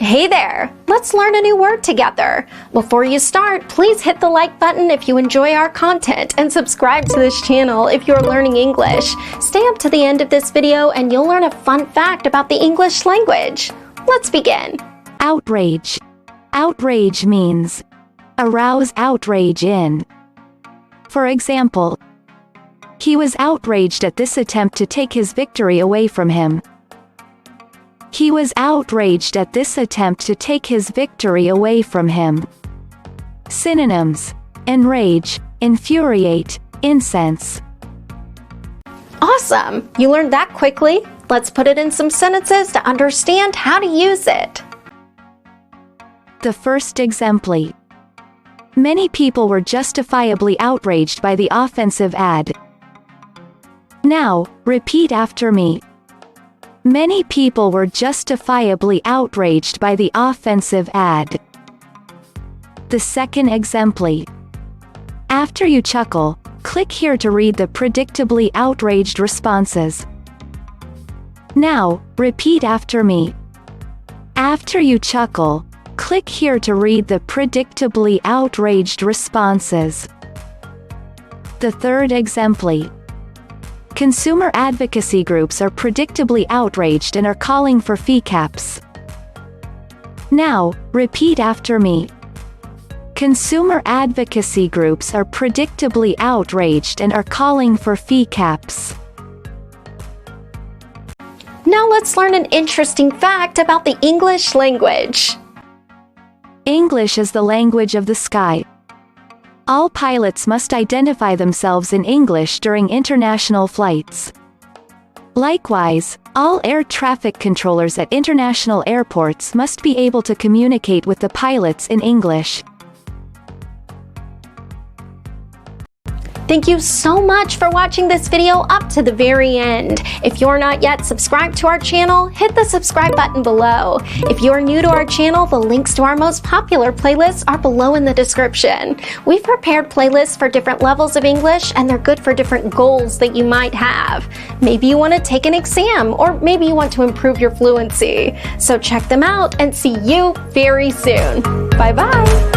Hey there! Let's learn a new word together. Before you start, please hit the like button if you enjoy our content and subscribe to this channel if you're learning English. Stay up to the end of this video and you'll learn a fun fact about the English language. Let's begin. Outrage. Outrage means arouse outrage in. For example, he was outraged at this attempt to take his victory away from him. He was outraged at this attempt to take his victory away from him. Synonyms: enrage, infuriate, incense. Awesome! You learned that quickly. Let's put it in some sentences to understand how to use it. The first exemplar. Many people were justifiably outraged by the offensive ad. Now, repeat after me. Many people were justifiably outraged by the offensive ad. The second exemplar. After you chuckle, click here to read the predictably outraged responses. Now, repeat after me. After you chuckle, click here to read the predictably outraged responses. The third exemplar. Consumer advocacy groups are predictably outraged and are calling for fee caps. Now, repeat after me. Consumer advocacy groups are predictably outraged and are calling for fee caps. Now let's learn an interesting fact about the English language. English is the language of the sky. All pilots must identify themselves in English during international flights. Likewise, all air traffic controllers at international airports must be able to communicate with the pilots in English. Thank you so much for watching this video up to the very end. If you're not yet subscribed to our channel, hit the subscribe button below. If you're new to our channel, the links to our most popular playlists are below in the description. We've prepared playlists for different levels of English, and they're good for different goals that you might have. Maybe you want to take an exam, or maybe you want to improve your fluency. So check them out and see you very soon. Bye-bye.